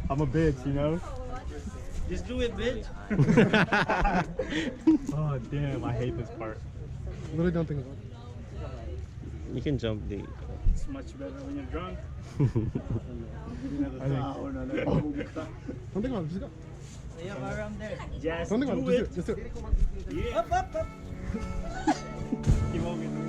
I'm a bitch, you know? Just do it, bitch. Oh, damn, I hate this part. Literally don't think about it. You can jump the. It's much better when you're drunk. Don't think about it, just go. Yeah, around there. Just Don't think about do it, it. just do it. Yeah. Up, up, up. He won't get me.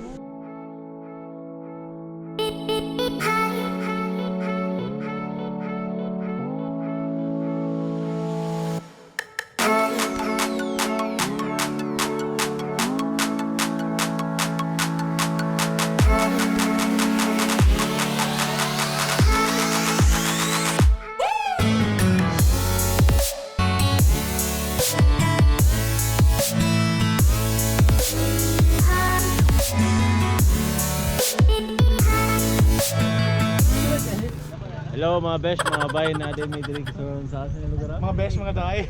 Hello mga besh, mga bay natin may direct sa lugar. Mga best, mga dahi.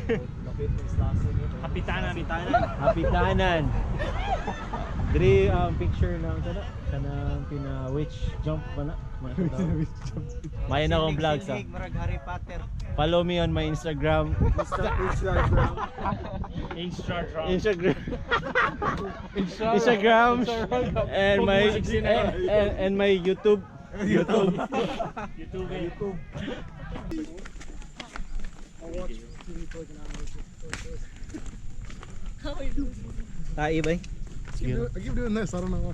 Kapitanan ni Tanan. Kapitanan. Diri ang picture ng kanang pina-witch jump ba na? May na akong vlog sa. Marag Harry Potter. Follow me on my Instagram. Instagram and my YouTube. YouTube. Tayo ba? I keep doing this, I don't know why.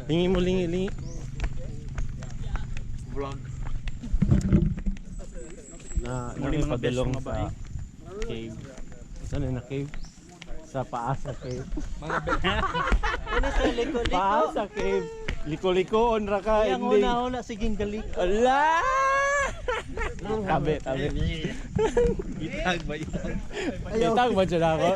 Lingi mo, lingi. Vlog. Muli mga padulong sa cave. Saan na cave? Sa Paasa cave. Mga ano sa liko-liko? Paasa cave. Liko-likoon ra ka. Yang una-una siging galik. Ala! Tabi. Itag ba? Itag ba dyan ako?